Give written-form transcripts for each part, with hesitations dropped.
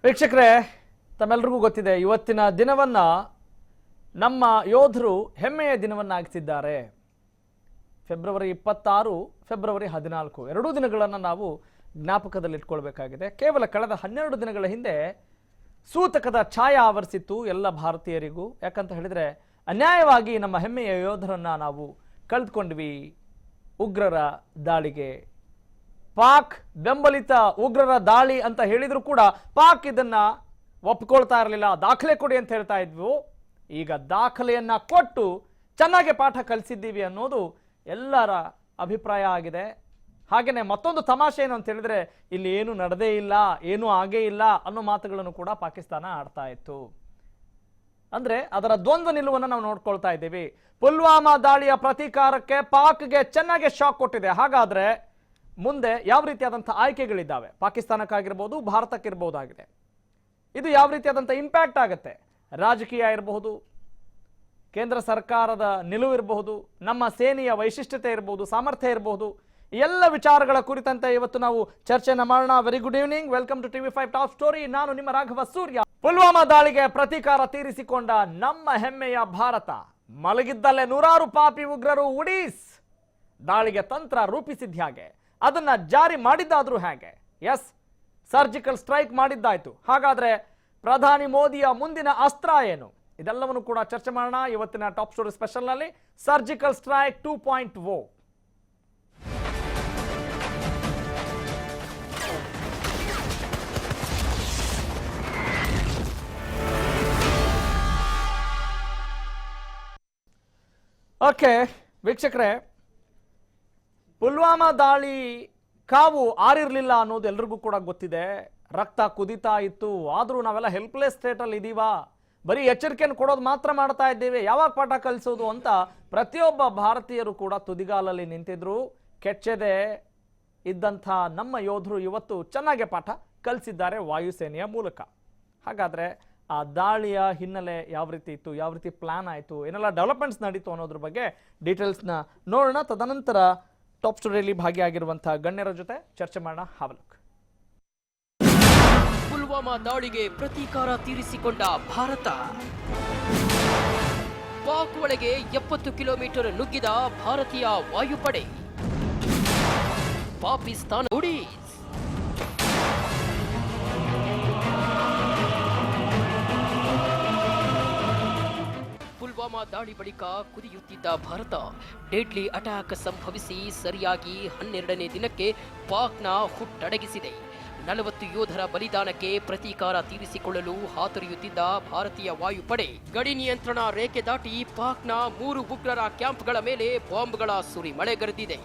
ವೀಕ್ಷಕರೇ, ತಮ್ಮೆಲ್ಲರಿಗೂ ಗೊತ್ತಿದೆ, ಇವತ್ತಿನ ದಿನವನ್ನ ನಮ್ಮ ಯೋಧರು ಹೆಮ್ಮೆಯ ದಿನವನ್ನಾಗಿಸಿದ್ದಾರೆ. ಫೆಬ್ರವರಿ 26, ಫೆಬ್ರವರಿ 14 ಎರಡೂ ದಿನಗಳನ್ನು ನಾವು ಜ್ಞಾಪಕದಲ್ಲಿಟ್ಕೊಳ್ಬೇಕಾಗಿದೆ. ಕೇವಲ ಕಳೆದ 12 ದಿನಗಳ ಹಿಂದೆ ಸೂತಕದ ಛಾಯೆ ಆವರಿಸಿತ್ತು ಎಲ್ಲ ಭಾರತೀಯರಿಗೂ. ಯಾಕಂತ ಹೇಳಿದ್ರೆ ಅನ್ಯಾಯವಾಗಿ ನಮ್ಮ ಹೆಮ್ಮೆಯ ಯೋಧರನ್ನ ನಾವು ಕಳೆದುಕೊಂಡ್ವಿ. ಉಗ್ರರ ದಾಳಿಗೆ, ಪಾಕ್ ಬೆಂಬಲಿತ ಉಗ್ರರ ದಾಳಿ ಅಂತ ಹೇಳಿದ್ರು ಕೂಡ ಪಾಕ್ ಇದನ್ನ ಒಪ್ಪಿಕೊಳ್ತಾ ಇರಲಿಲ್ಲ. ದಾಖಲೆ ಕೊಡಿ ಅಂತ ಹೇಳ್ತಾ ಇದ್ವು. ಈಗ ದಾಖಲೆಯನ್ನ ಕೊಟ್ಟು ಚೆನ್ನಾಗಿ ಪಾಠ ಕಲಿಸಿದ್ದೀವಿ ಅನ್ನೋದು ಎಲ್ಲರ ಅಭಿಪ್ರಾಯ ಆಗಿದೆ. ಹಾಗೇನೆ ಮತ್ತೊಂದು ತಮಾಷೆ ಏನು ಅಂತ ಹೇಳಿದ್ರೆ, ಇಲ್ಲಿ ಏನು ನಡೆದೇ ಇಲ್ಲ, ಏನೂ ಆಗೇ ಇಲ್ಲ ಅನ್ನೋ ಮಾತುಗಳನ್ನು ಕೂಡ ಪಾಕಿಸ್ತಾನ ಆಡ್ತಾ ಇತ್ತು. ಅಂದ್ರೆ ಅದರ ದ್ವಂದ್ವ ನಿಲುವನ್ನು ನಾವು ನೋಡ್ಕೊಳ್ತಾ ಇದ್ದೀವಿ. ಪುಲ್ವಾಮಾ ದಾಳಿಯ ಪ್ರತೀಕಾರಕ್ಕೆ ಪಾಕ್ಗೆ ಚೆನ್ನಾಗಿ ಶಾಕ್ ಕೊಟ್ಟಿದೆ. ಹಾಗಾದ್ರೆ ಮುಂದೆ ಯಾವ ರೀತಿಯಾದಂಥ ಆಯ್ಕೆಗಳಿದ್ದಾವೆ, ಪಾಕಿಸ್ತಾನಕ್ಕಾಗಿರ್ಬೋದು, ಭಾರತಕ್ಕಿರ್ಬೋದಾಗಿದೆ. ಇದು ಯಾವ ರೀತಿಯಾದಂಥ ಇಂಪ್ಯಾಕ್ಟ್ ಆಗುತ್ತೆ, ರಾಜಕೀಯ ಇರಬಹುದು, ಕೇಂದ್ರ ಸರ್ಕಾರದ ನಿಲುವು ಇರಬಹುದು, ನಮ್ಮ ಸೇನೆಯ ವೈಶಿಷ್ಟ್ಯತೆ ಇರಬಹುದು, ಸಾಮರ್ಥ್ಯ ಇರಬಹುದು, ಎಲ್ಲ ವಿಚಾರಗಳ ಕುರಿತಂತೆ ಇವತ್ತು ನಾವು ಚರ್ಚೆನ ಮಾಡೋಣ. Very good evening, welcome to TV5 top story. ನಾನು ನಿಮ್ಮ ರಾಘವ ಸೂರ್ಯ. ಪುಲ್ವಾಮಾ ದಾಳಿಗೆ ಪ್ರತೀಕಾರ ತೀರಿಸಿಕೊಂಡ ನಮ್ಮ ಹೆಮ್ಮೆಯ ಭಾರತ, ಮಲಗಿದ್ದಲ್ಲೇ ನೂರಾರು ಪಾಪಿ ಉಗ್ರರು ಉಡೀಸ್ ದಾಳಿಗೆ ತಂತ್ರ ರೂಪಿಸಿದ್ದ ಹಾಗೆ, ಅದನ್ನ ಜಾರಿ ಮಾಡಿದ್ದಾದ್ರೂ ಹೇಗೆ? ಎಸ್, ಸರ್ಜಿಕಲ್ ಸ್ಟ್ರೈಕ್ ಮಾಡಿದ್ದಾಯ್ತು. ಹಾಗಾದ್ರೆ ಪ್ರಧಾನಿ ಮೋದಿಯ ಮುಂದಿನ ಅಸ್ತ್ರ ಏನು? ಇದೆಲ್ಲವನ್ನು ಕೂಡ ಚರ್ಚೆ ಮಾಡೋಣ ಇವತ್ತಿನ ಟಾಪ್ ಸ್ಟೋರಿ ಸ್ಪೆಷಲ್ ನಲ್ಲಿ. Surgical strike 2.0. ಓಕೆ ವೀಕ್ಷಕರೇ, ಪುಲ್ವಾಮಾ ದಾಳಿ ಕಾವು ಆರಿರ್ಲಿಲ್ಲ ಅನ್ನೋದು ಎಲ್ರಿಗೂ ಕೂಡ ಗೊತ್ತಿದೆ. ರಕ್ತ ಕುದಿತಾ ಇತ್ತು. ಆದ್ರೂ ನಾವೆಲ್ಲ ಹೆಲ್ಪ್ಲೆಸ್ ಸ್ಟೇಟ್ ಅಲ್ಲಿ ಇದೀವಾ, ಬರೀ ಎಚ್ಚರಿಕೆಯನ್ನು ಕೊಡೋದು ಮಾತ್ರ ಮಾಡ್ತಾ ಇದ್ದೇವೆ, ಯಾವಾಗ ಪಾಠ ಕಲಿಸೋದು ಅಂತ ಪ್ರತಿಯೊಬ್ಬ ಭಾರತೀಯರು ಕೂಡ ತುದಿಗಾಲಲ್ಲಿ ನಿಂತಿದ್ರು. ಕೆಚ್ಚದೆ ಇದ್ದಂಥ ನಮ್ಮ ಯೋಧರು ಇವತ್ತು ಚೆನ್ನಾಗಿ ಪಾಠ ಕಲಿಸಿದ್ದಾರೆ ವಾಯುಸೇನೆಯ ಮೂಲಕ. ಹಾಗಾದ್ರೆ ಆ ದಾಳಿಯ ಹಿನ್ನೆಲೆ ಯಾವ ರೀತಿ ಇತ್ತು, ಯಾವ ರೀತಿ ಪ್ಲಾನ್ ಆಯಿತು, ಏನೆಲ್ಲ ಡೆವಲಪ್ಮೆಂಟ್ಸ್ ನಡೀತು ಅನ್ನೋದ್ರ ಬಗ್ಗೆ ಡೀಟೇಲ್ಸ್ನ ನೋಡೋಣ. ತದನಂತರ ಟಾಪ್ ಸ್ಟೋರಿಯಲ್ಲಿ ಭಾಗಿಯಾಗಿರುವಂತಹ ಗಣ್ಯರ ಜೊತೆ ಚರ್ಚೆ ಮಾಡೋಣ. ಹಾವಲಕ್. ಪುಲ್ವಾಮಾ ದಾಳಿಗೆ ಪ್ರತೀಕಾರ ತೀರಿಸಿಕೊಂಡ ಭಾರತ, ಪಾಕ್ ಒಳಗೆ 70 ಕಿಲೋಮೀಟರ್ ನುಗ್ಗಿದ ಭಾರತೀಯ ವಾಯುಪಡೆ, ಪಾಕಿಸ್ತಾನ ಉಡೀಸ್. ಪುಲ್ವಾಮಾ ದಾಳಿ ಬಳಿಕ ಕುದಿಯುತ್ತಿದ್ದ ಭಾರತ, ಡೆಡ್ಲಿ ಅಟ್ಯಾಕ್ ಸಂಭವಿಸಿ ಸರಿಯಾಗಿ 12ನೇ ದಿನಕ್ಕೆ ಪಾಕ್ನ ಹುಟ್ಟಡಗಿಸಿದೆ. 40 ಯೋಧರ ಬಲಿದಾನಕ್ಕೆ ಪ್ರತೀಕಾರ ತೀರಿಸಿಕೊಳ್ಳಲು ಹಾತೊರೆಯುತ್ತಿದ್ದ ಭಾರತೀಯ ವಾಯುಪಡೆ ಗಡಿ ನಿಯಂತ್ರಣ ರೇಖೆ ದಾಟಿ ಪಾಕ್ನ 3 ಉಗ್ರರ ಕ್ಯಾಂಪ್ಗಳ ಮೇಲೆ ಬಾಂಬ್ಗಳ ಸುರಿಮಳೆಗರೆದಿದೆ.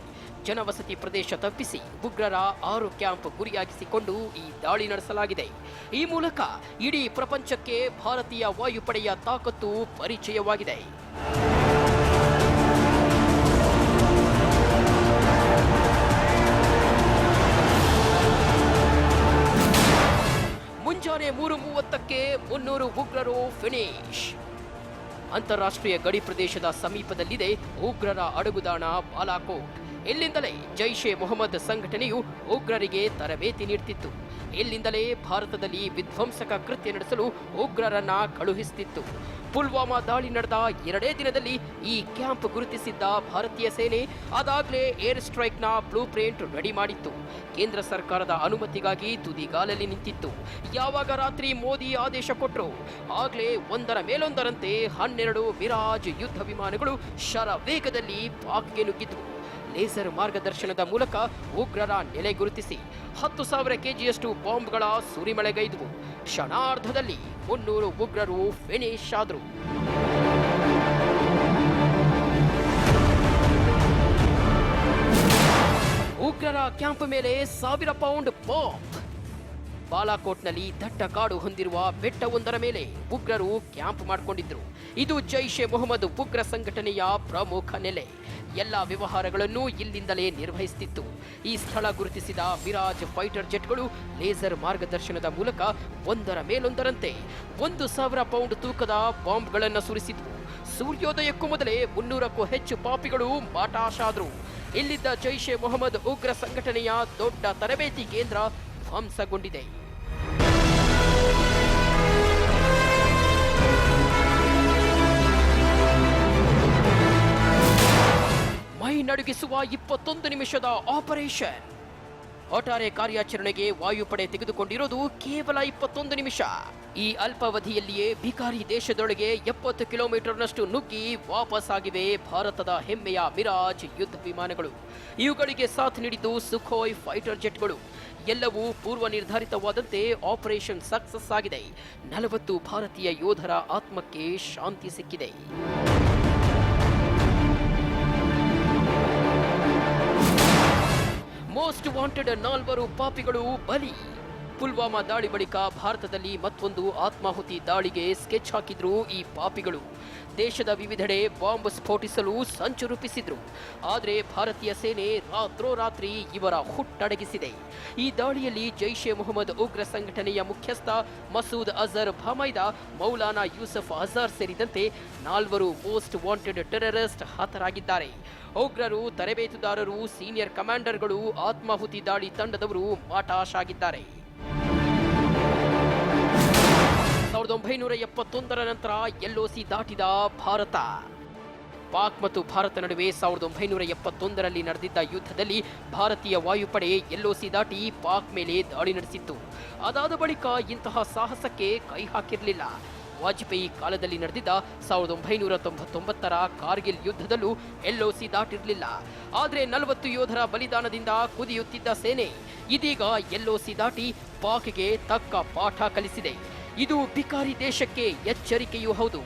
ಜನವಸತಿ ಪ್ರದೇಶ ತಪ್ಪಿಸಿ ಉಗ್ರರ 6 ಕ್ಯಾಂಪ್ ಗುರಿಯಾಗಿಸಿಕೊಂಡು ಈ ದಾಳಿ ನಡೆಸಲಾಗಿದೆ. ಈ ಮೂಲಕ ಇಡೀ ಪ್ರಪಂಚಕ್ಕೆ ಭಾರತೀಯ ವಾಯುಪಡೆಯ ತಾಕತ್ತು ಪರಿಚಯವಾಗಿದೆ. ಮುಂಜಾನೆ 3:30ಕ್ಕೆ 300 ಉಗ್ರರು ಫಿನಿಶ್. ಅಂತಾರಾಷ್ಟ್ರೀಯ ಗಡಿ ಪ್ರದೇಶದ ಸಮೀಪದಲ್ಲಿದೆ ಉಗ್ರರ ಅಡಗುದಾಣ ಬಾಲಾಕೋಟ್. ಇಲ್ಲಿಂದಲೇ ಜೈಷ್ ಎ ಮೊಹಮ್ಮದ್ ಸಂಘಟನೆಯು ಉಗ್ರರಿಗೆ ತರಬೇತಿ ನೀಡುತ್ತಿತ್ತು. ಇಲ್ಲಿಂದಲೇ ಭಾರತದಲ್ಲಿ ವಿಧ್ವಂಸಕ ಕೃತ್ಯ ನಡೆಸಲು ಉಗ್ರರನ್ನ ಕಳುಹಿಸುತ್ತಿತ್ತು. ಪುಲ್ವಾಮಾ ದಾಳಿ ನಡೆದ 2ನೇ ದಿನದಲ್ಲಿ ಈ ಕ್ಯಾಂಪ್ ಗುರುತಿಸಿದ್ದ ಭಾರತೀಯ ಸೇನೆ ಅದಾಗಲೇ ಏರ್ ಸ್ಟ್ರೈಕ್ನ ಬ್ಲೂ ಪ್ರಿಂಟ್ ರೆಡಿ ಮಾಡಿತ್ತು. ಕೇಂದ್ರ ಸರ್ಕಾರದ ಅನುಮತಿಗಾಗಿ ತುದಿಗಾಲಲ್ಲಿ ನಿಂತಿತ್ತು. ಯಾವಾಗ ರಾತ್ರಿ ಮೋದಿ ಆದೇಶ ಕೊಟ್ಟರು, ಆಗಲೇ ಒಂದರ ಮೇಲೊಂದರಂತೆ 12 ಮಿರಾಜ್ ಯುದ್ಧ ವಿಮಾನಗಳು ಶರ ವೇಗದಲ್ಲಿ ಪಾಕ್ಗೆ ನುಗ್ಗಿದ್ವು. ಲೇಸರ್ ಮಾರ್ಗದರ್ಶನದ ಮೂಲಕ ಉಗ್ರರ ನೆಲೆ ಗುರುತಿಸಿ 10,000 kgಯಷ್ಟು ಬಾಂಬ್ಗಳ ಸುರಿಮಳೆಗೈದವು. ಕ್ಷಣಾರ್ಧದಲ್ಲಿ 300 ಉಗ್ರರು ಫಿನಿಶ್ ಆದರು. ಉಗ್ರರ ಕ್ಯಾಂಪ್ ಮೇಲೆ 1000 ಪೌಂಡ್ ಬಾಂಬ್. ಬಾಲಾಕೋಟ್ನಲ್ಲಿ ದಟ್ಟ ಕಾಡು ಹೊಂದಿರುವ ಬೆಟ್ಟವೊಂದರ ಮೇಲೆ ಉಗ್ರರು ಕ್ಯಾಂಪ್ ಮಾಡಿಕೊಂಡಿದ್ರು. ಇದು ಜೈಷ್ ಎ ಮೊಹಮ್ಮದ್ ಉಗ್ರ ಸಂಘಟನೆಯ ಪ್ರಮುಖ ನೆಲೆ. ಎಲ್ಲ ವ್ಯವಹಾರಗಳನ್ನು ಇಲ್ಲಿಂದಲೇ ನಿರ್ವಹಿಸುತ್ತಿತ್ತು. ಈ ಸ್ಥಳ ಗುರುತಿಸಿದ ಮಿರಾಜ್ ಫೈಟರ್ ಜೆಟ್ಗಳು ಲೇಸರ್ ಮಾರ್ಗದರ್ಶನದ ಮೂಲಕ ಒಂದರ ಮೇಲೊಂದರಂತೆ 1,000 ಪೌಂಡ್ ತೂಕದ ಬಾಂಬ್ಗಳನ್ನು ಸುರಿಸಿದ್ವು. ಸೂರ್ಯೋದಯಕ್ಕೂ ಮೊದಲೇ 300ಕ್ಕೂ ಹೆಚ್ಚು ಪಾಪಿಗಳು ಮಾಟಾಶಾದ್ರು. ಇಲ್ಲಿದ್ದ ಜೈಷ್ ಎ ಮೊಹಮ್ಮದ್ ಉಗ್ರ ಸಂಘಟನೆಯ ದೊಡ್ಡ ತರಬೇತಿ ಕೇಂದ್ರ ಧ್ವಂಸಗೊಂಡಿದೆ. ನಡುಗಿಸುವ 21 ನಿಮಿಷದ ಆಪರೇಷನ್. ಒಟ್ಟಾರೆ ಕಾರ್ಯಾಚರಣೆಗೆ ವಾಯುಪಡೆ ತೆಗೆದುಕೊಂಡಿರೋದು ಕೇವಲ 21 ನಿಮಿಷ. ಈ ಅಲ್ಪಾವಧಿಯಲ್ಲಿಯೇ ಭಿಕಾರಿ ದೇಶದೊಳಗೆ 70 ಕಿಲೋಮೀಟರ್ನಷ್ಟು ನುಗ್ಗಿ ವಾಪಸ್ ಆಗಿವೆ ಭಾರತದ ಹೆಮ್ಮೆಯ ಮಿರಾಜ್ ಯುದ್ಧ ವಿಮಾನಗಳು. ಇವುಗಳಿಗೆ ಸಾಥ್ ನೀಡಿದ್ದು ಸುಖೋಯ್ ಫೈಟರ್ ಜೆಟ್ಗಳು. ಎಲ್ಲವೂ ಪೂರ್ವ ನಿರ್ಧಾರಿತವಾದಂತೆ ಆಪರೇಷನ್ ಸಕ್ಸಸ್ ಆಗಿದೆ. 40 ಭಾರತೀಯ ಯೋಧರ ಆತ್ಮಕ್ಕೆ ಶಾಂತಿ ಸಿಕ್ಕಿದೆ. ಮೋಸ್ಟ್ ವಾಂಟೆಡ್ 4 ಪಾಪಿಗಳು ಬಲಿ. ಪುಲ್ವಾಮಾ ದಾಳಿ ಬಳಿಕ ಭಾರತದಲ್ಲಿ ಮತ್ತೊಂದು ಆತ್ಮಾಹುತಿ ದಾಳಿಗೆ ಸ್ಕೆಚ್ ಹಾಕಿದ್ರು ಈ ಪಾಪಿಗಳು. ದೇಶದ ವಿವಿಧೆಡೆ ಬಾಂಬ್ ಸ್ಫೋಟಿಸಲು ಸಂಚು ರೂಪಿಸಿದ್ರು. ಆದರೆ ಭಾರತೀಯ ಸೇನೆ ರಾತ್ರೋರಾತ್ರಿ ಇವರ ಹುಟ್ಟಡಗಿಸಿದೆ. ಈ ದಾಳಿಯಲ್ಲಿ ಜೈಷ್ ಎ ಮೊಹಮ್ಮದ್ ಉಗ್ರ ಸಂಘಟನೆಯ ಮುಖ್ಯಸ್ಥ ಮಸೂದ್ ಅಜರ್ ಭಮೈದಾ, ಮೌಲಾನಾ ಯೂಸಫ್ ಅಜಾರ್ ಸೇರಿದಂತೆ 4 ಮೋಸ್ಟ್ ವಾಂಟೆಡ್ ಟೆರರಿಸ್ಟ್ ಹತರಾಗಿದ್ದಾರೆ. ಉಗ್ರರು, ತರಬೇತುದಾರರು, ಸೀನಿಯರ್ ಕಮಾಂಡರ್ಗಳು, ಆತ್ಮಾಹುತಿ ದಾಳಿ ತಂಡದವರು ಮಾಟಾಶ್ ಆಗಿದ್ದಾರೆ. 1971 ನಂತರ ಎಲ್ಒಸಿ ದಾಟಿದ ಭಾರತ. ಪಾಕ್ ಮತ್ತು ಭಾರತ ನಡುವೆ 1971ರಲ್ಲಿ ನಡೆದಿದ್ದ ಯುದ್ಧದಲ್ಲಿ ಭಾರತೀಯ ವಾಯುಪಡೆ ಎಲ್ಒಸಿ ದಾಟಿ ಪಾಕ್ ಮೇಲೆ ದಾಳಿ ನಡೆಸಿತ್ತು. ಅದಾದ ಬಳಿಕ ಇಂತಹ ಸಾಹಸಕ್ಕೆ ಕೈ ಹಾಕಿರಲಿಲ್ಲ. ವಾಜಪೇಯಿ ಕಾಲದಲ್ಲಿ ನಡೆದಿದ್ದ 1999ರ ಕಾರ್ಗಿಲ್ ಯುದ್ಧದಲ್ಲೂ ಎಲ್ಒಸಿ ದಾಟಿರಲಿಲ್ಲ. ಆದರೆ 40 ಯೋಧರ ಬಲಿದಾನದಿಂದ ಕುದಿಯುತ್ತಿದ್ದ ಸೇನೆ ಇದೀಗ ಎಲ್ಒಸಿ ದಾಟಿ ಪಾಕ್ಗೆ ತಕ್ಕ ಪಾಠ ಕಲಿಸಿದೆ. ಇದು ಭಿಕಾರಿ ದೇಶಕ್ಕೆ ಎಚ್ಚರಿಕೆಯೂ ಹೌದು.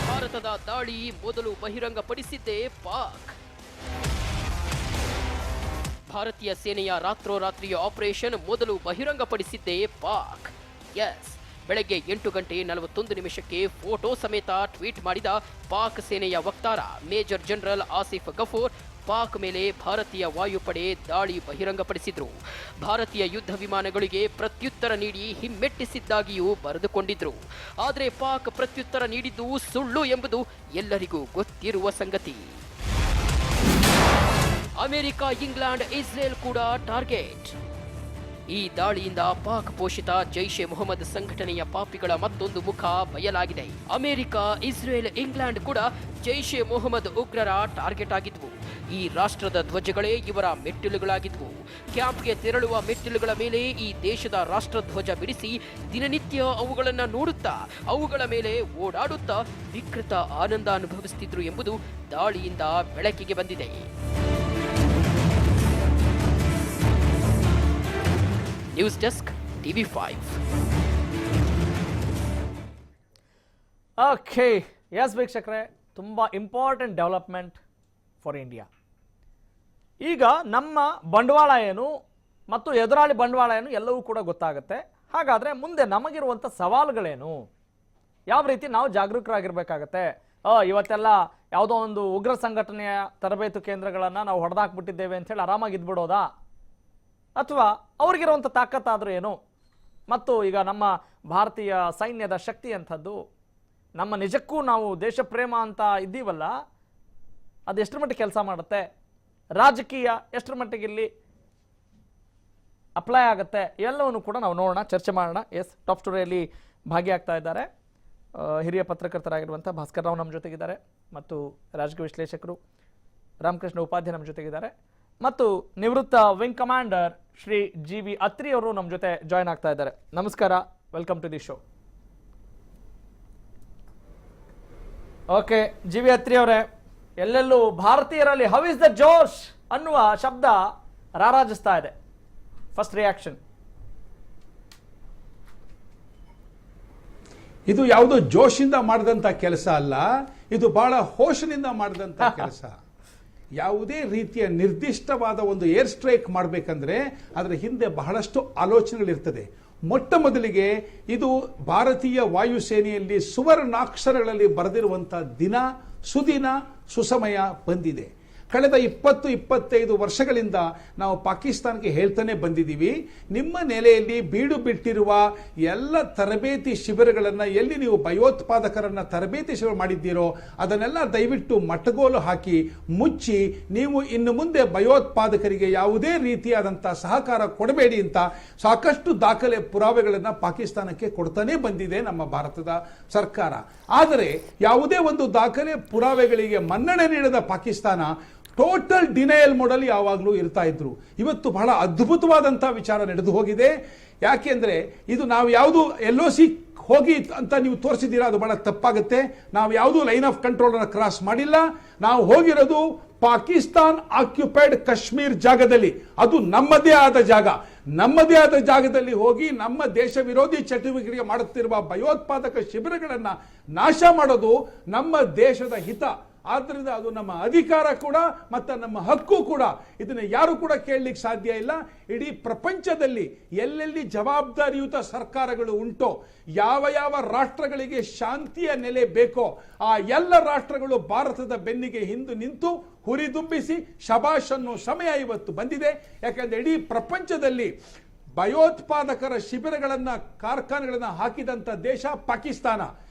ಭಾರತದ ದಾಳಿ ಮೊದಲು ಬಹಿರಂಗಪಡಿಸಿದ್ದೇ ಪಾಕ್. ಭಾರತೀಯ ಸೇನೆಯ ರಾತ್ರೋರಾತ್ರಿಯ ಆಪರೇಷನ್ ಮೊದಲು ಬಹಿರಂಗಪಡಿಸಿದ್ದೇ ಪಾಕ್. ಎಸ್, ಬೆಳಗ್ಗೆ 8:41 ಫೋಟೋ ಸಮೇತ ಟ್ವೀಟ್ ಮಾಡಿದ ಪಾಕ್ ಸೇನೆಯ ವಕ್ತಾರ ಮೇಜರ್ ಜನರಲ್ ಆಸಿಫ್ ಗಫೂರ್ ಪಾಕ್ ಮೇಲೆ ಭಾರತೀಯ ವಾಯುಪಡೆ ದಾಳಿ ಬಹಿರಂಗಪಡಿಸಿದ್ರು. ಭಾರತೀಯ ಯುದ್ಧ ವಿಮಾನಗಳಿಗೆ ಪ್ರತ್ಯುತ್ತರ ನೀಡಿ ಹಿಮ್ಮೆಟ್ಟಿಸಿದ್ದಾಗಿಯೂ ಬರೆದುಕೊಂಡಿದ್ರು. ಆದರೆ ಪಾಕ್ ಪ್ರತ್ಯುತ್ತರ ನೀಡಿದ್ದು ಸುಳ್ಳು ಎಂಬುದು ಎಲ್ಲರಿಗೂ ಗೊತ್ತಿರುವ ಸಂಗತಿ. ಅಮೆರಿಕ, ಇಂಗ್ಲೆಂಡ್, ಇಸ್ರೇಲ್ ಕೂಡ ಟಾರ್ಗೆಟ್. ಈ ದಾಳಿಯಿಂದ ಪಾಕ್ ಪೋಷಿತ ಜೈಷ್ ಎ ಮೊಹಮ್ಮದ್ ಸಂಘಟನೆಯ ಪಾಪಿಗಳ ಮತ್ತೊಂದು ಮುಖ ಬಯಲಾಗಿದೆ. ಅಮೆರಿಕ, ಇಸ್ರೇಲ್, ಇಂಗ್ಲೆಂಡ್ ಕೂಡ ಜೈಷ್ ಎ ಮೊಹಮ್ಮದ್ ಉಗ್ರರ ಟಾರ್ಗೆಟ್ ಆಗಿದ್ವು. ಈ ರಾಷ್ಟ್ರದ ಧ್ವಜಗಳೇ ಇವರ ಮೆಟ್ಟಿಲುಗಳಾಗಿದ್ವು. ಕ್ಯಾಂಪ್ಗೆ ತೆರಳುವ ಮೆಟ್ಟಿಲುಗಳ ಮೇಲೆ ಈ ದೇಶದ ರಾಷ್ಟ್ರಧ್ವಜ ಬಿಡಿಸಿ ದಿನನಿತ್ಯ ಅವುಗಳನ್ನು ನೋಡುತ್ತಾ ಅವುಗಳ ಮೇಲೆ ಓಡಾಡುತ್ತಾ ವಿಕೃತ ಆನಂದ ಅನುಭವಿಸುತ್ತಿದ್ರು ಎಂಬುದು ದಾಳಿಯಿಂದ ಬೆಳಕಿಗೆ ಬಂದಿದೆ. News desk, TV5. Okay, S ವೀಕ್ಷಕರೇ, ತುಂಬ ಇಂಪಾರ್ಟೆಂಟ್ ಡೆವಲಪ್ಮೆಂಟ್ ಫಾರ್ ಇಂಡಿಯಾ. ಈಗ ನಮ್ಮ ಬಂಡವಾಳ ಏನು ಮತ್ತು ಎದುರಾಳಿ ಬಂಡವಾಳ ಏನು ಎಲ್ಲವೂ ಕೂಡ ಗೊತ್ತಾಗುತ್ತೆ. ಹಾಗಾದರೆ ಮುಂದೆ ನಮಗಿರುವಂಥ ಸವಾಲುಗಳೇನು, ಯಾವ ರೀತಿ ನಾವು ಜಾಗರೂಕರಾಗಿರ್ಬೇಕಾಗತ್ತೆ. ಇವತ್ತೆಲ್ಲ ಯಾವುದೋ ಒಂದು ಉಗ್ರ ಸಂಘಟನೆಯ ತರಬೇತು ಕೇಂದ್ರಗಳನ್ನು ನಾವು ಹೊಡೆದಾಕ್ಬಿಟ್ಟಿದ್ದೇವೆ ಅಂಥೇಳಿ ಆರಾಮಾಗಿದ್ಬಿಡೋದಾ, ಅಥವಾ ಅವ್ರಿಗಿರುವಂಥ ತಾಕತ್ತಾದರೂ ಏನು, ಮತ್ತು ಈಗ ನಮ್ಮ ಭಾರತೀಯ ಸೈನ್ಯದ ಶಕ್ತಿ ಅಂಥದ್ದು, ನಮ್ಮ ನಿಜಕ್ಕೂ ನಾವು ದೇಶ ಪ್ರೇಮ ಅಂತ ಇದ್ದೀವಲ್ಲ, ಅದು ಎಷ್ಟರ ಮಟ್ಟಿಗೆ ಕೆಲಸ ಮಾಡುತ್ತೆ, ರಾಜಕೀಯ ಎಷ್ಟರ ಮಟ್ಟಿಗೆ ಇಲ್ಲಿ ಅಪ್ಲೈ ಆಗುತ್ತೆ, ಎಲ್ಲವನ್ನು ಕೂಡ ನಾವು ನೋಡೋಣ, ಚರ್ಚೆ ಮಾಡೋಣ. ಎಸ್, ಟಾಪ್ ಸ್ಟೋರಿಯಲ್ಲಿ ಭಾಗಿಯಾಗ್ತಾ ಇದ್ದಾರೆ ಹಿರಿಯ ಪತ್ರಕರ್ತರಾಗಿರುವಂಥ ಭಾಸ್ಕರ್ ರಾವ್ ನಮ್ಮ ಜೊತೆಗಿದ್ದಾರೆ, ಮತ್ತು ರಾಜಕೀಯ ವಿಶ್ಲೇಷಕರು ರಾಮಕೃಷ್ಣ ಉಪಾಧ್ಯಾಯ ನಮ್ಮ ಜೊತೆಗಿದ್ದಾರೆ, ಮತ್ತು ನಿವೃತ್ತ wing commander Shri GV Atri ಅವರು ನಮ್ಮ ಜೊತೆ ಜಾಯ್ನ್ ಆಗ್ತಾ ಇದ್ದಾರೆ. ನಮಸ್ಕಾರ, welcome to the show. Okay, GV Atri ಅವರೇ, ಎಲ್ಲೆಲ್ಲೂ ಭಾರತೀಯರಲ್ಲಿ ಹೌ ಇಸ್ ದ ಜೋಶ್ ಅನ್ನುವ ಶಬ್ದ ರಾರಾಜಿಸ್ತಾ ಇದೆ. First reaction. ಇದು ಯಾವುದೋ ಜೋಶಿಂದ ಮಾಡಿದಂಥ ಕೆಲಸ ಅಲ್ಲ, ಇದು ಬಹಳ ಹೋಶನಿಂದ ಮಾಡಿದಂಥ ಕೆಲಸ. ಯಾವುದೇ ರೀತಿಯ ನಿರ್ದಿಷ್ಟವಾದ ಒಂದು ಏರ್ ಸ್ಟ್ರೈಕ್ ಮಾಡಬೇಕಂದ್ರೆ ಅದರ ಹಿಂದೆ ಬಹಳಷ್ಟು ಆಲೋಚನೆಗಳಿರ್ತದೆ. ಮೊಟ್ಟ ಮೊದಲಿಗೆ ಇದು ಭಾರತೀಯ ವಾಯುಸೇನೆಯಲ್ಲಿ ಸುವರ್ಣಾಕ್ಷರಗಳಲ್ಲಿ ಬರೆದಿರುವಂಥ ದಿನ, ಸುದಿನ, ಸುಸಮಯ ಬಂದಿದೆ. ಕಳೆದ 20-25 ವರ್ಷಗಳಿಂದ ನಾವು ಪಾಕಿಸ್ತಾನಕ್ಕೆ ಹೇಳ್ತಾನೆ ಬಂದಿದ್ದೀವಿ, ನಿಮ್ಮ ನೆಲೆಯಲ್ಲಿ ಬೀಡು ಬಿಟ್ಟಿರುವ ಎಲ್ಲ ತರಬೇತಿ ಶಿಬಿರಗಳನ್ನು ಎಲ್ಲಿ ನೀವು ಭಯೋತ್ಪಾದಕರನ್ನ ತರಬೇತಿ ಶಿಬಿರ ಮಾಡಿದ್ದೀರೋ ಅದನ್ನೆಲ್ಲ ದಯವಿಟ್ಟು ಮಟ್ಟಗೋಲು ಹಾಕಿ ಮುಚ್ಚಿ, ನೀವು ಇನ್ನು ಮುಂದೆ ಭಯೋತ್ಪಾದಕರಿಗೆ ಯಾವುದೇ ರೀತಿಯಾದಂಥ ಸಹಕಾರ ಕೊಡಬೇಡಿ ಅಂತ ಸಾಕಷ್ಟು ದಾಖಲೆ ಪುರಾವೆಗಳನ್ನು ಪಾಕಿಸ್ತಾನಕ್ಕೆ ಕೊಡ್ತಾನೆ ಬಂದಿದೆ ನಮ್ಮ ಭಾರತದ ಸರ್ಕಾರ. ಆದರೆ ಯಾವುದೇ ಒಂದು ದಾಖಲೆ ಪುರಾವೆಗಳಿಗೆ ಮನ್ನಣೆ ನೀಡದ ಪಾಕಿಸ್ತಾನ ಟೋಟಲ್ ಡಿನಯಲ್ ಮೋಡಲ್ ಯಾವಾಗಲೂ ಇರ್ತಾ ಇದ್ರು. ಇವತ್ತು ಬಹಳ ಅದ್ಭುತವಾದಂತಹ ವಿಚಾರ ನಡೆದು ಹೋಗಿದೆ. ಯಾಕೆಂದ್ರೆ ಇದು ನಾವು ಯಾವುದು LOC ಹೋಗಿ ಅಂತ ನೀವು ತೋರಿಸಿದ್ದೀರಾ, ಅದು ಬಹಳ ತಪ್ಪಾಗುತ್ತೆ. ನಾವು ಯಾವುದು ಲೈನ್ ಆಫ್ ಕಂಟ್ರೋಲ್ ಅನ್ನು ಕ್ರಾಸ್ ಮಾಡಿಲ್ಲ. ನಾವು ಹೋಗಿರೋದು ಪಾಕಿಸ್ತಾನ್ ಆಕ್ಯುಪೈಡ್ ಕಾಶ್ಮೀರ್ ಜಾಗದಲ್ಲಿ, ಅದು ನಮ್ಮದೇ ಆದ ಜಾಗ. ನಮ್ಮದೇ ಆದ ಜಾಗದಲ್ಲಿ ಹೋಗಿ ನಮ್ಮ ದೇಶ ವಿರೋಧಿ ಚಟುವಟಿಕೆ ಮಾಡುತ್ತಿರುವ ಭಯೋತ್ಪಾದಕ ಶಿಬಿರಗಳನ್ನು ನಾಶ ಮಾಡೋದು ನಮ್ಮ ದೇಶದ ಹಿತ. ಆದ್ದರಿಂದ ಅದು ನಮ್ಮ ಅಧಿಕಾರ ಕೂಡ ಮತ್ತು ನಮ್ಮ ಹಕ್ಕು ಕೂಡ. ಇದನ್ನು ಯಾರು ಕೂಡ ಕೇಳಲಿಕ್ಕೆ ಸಾಧ್ಯ ಇಲ್ಲ. ಇಡೀ ಪ್ರಪಂಚದಲ್ಲಿ ಎಲ್ಲೆಲ್ಲಿ ಜವಾಬ್ದಾರಿಯುತ ಸರ್ಕಾರಗಳು ಉಂಟೋ, ಯಾವ ಯಾವ ರಾಷ್ಟ್ರಗಳಿಗೆ ಶಾಂತಿಯ ನೆಲೆ ಬೇಕೋ ಆ ಎಲ್ಲ ರಾಷ್ಟ್ರಗಳು ಭಾರತದ ಬೆನ್ನಿಗೆ ಹಿಂದು ನಿಂತು ಹುರಿದುಂಬಿಸಿ ಶಬಾಷ್ ಅನ್ನೋ ಸಮಯ ಇವತ್ತು ಬಂದಿದೆ. ಯಾಕಂದ್ರೆ ಇಡೀ ಪ್ರಪಂಚದಲ್ಲಿ ಭಯೋತ್ಪಾದಕರ ಶಿಬಿರಗಳನ್ನ ಕಾರ್ಖಾನೆಗಳನ್ನ ಹಾಕಿದಂತ ದೇಶ ಪಾಕಿಸ್ತಾನ.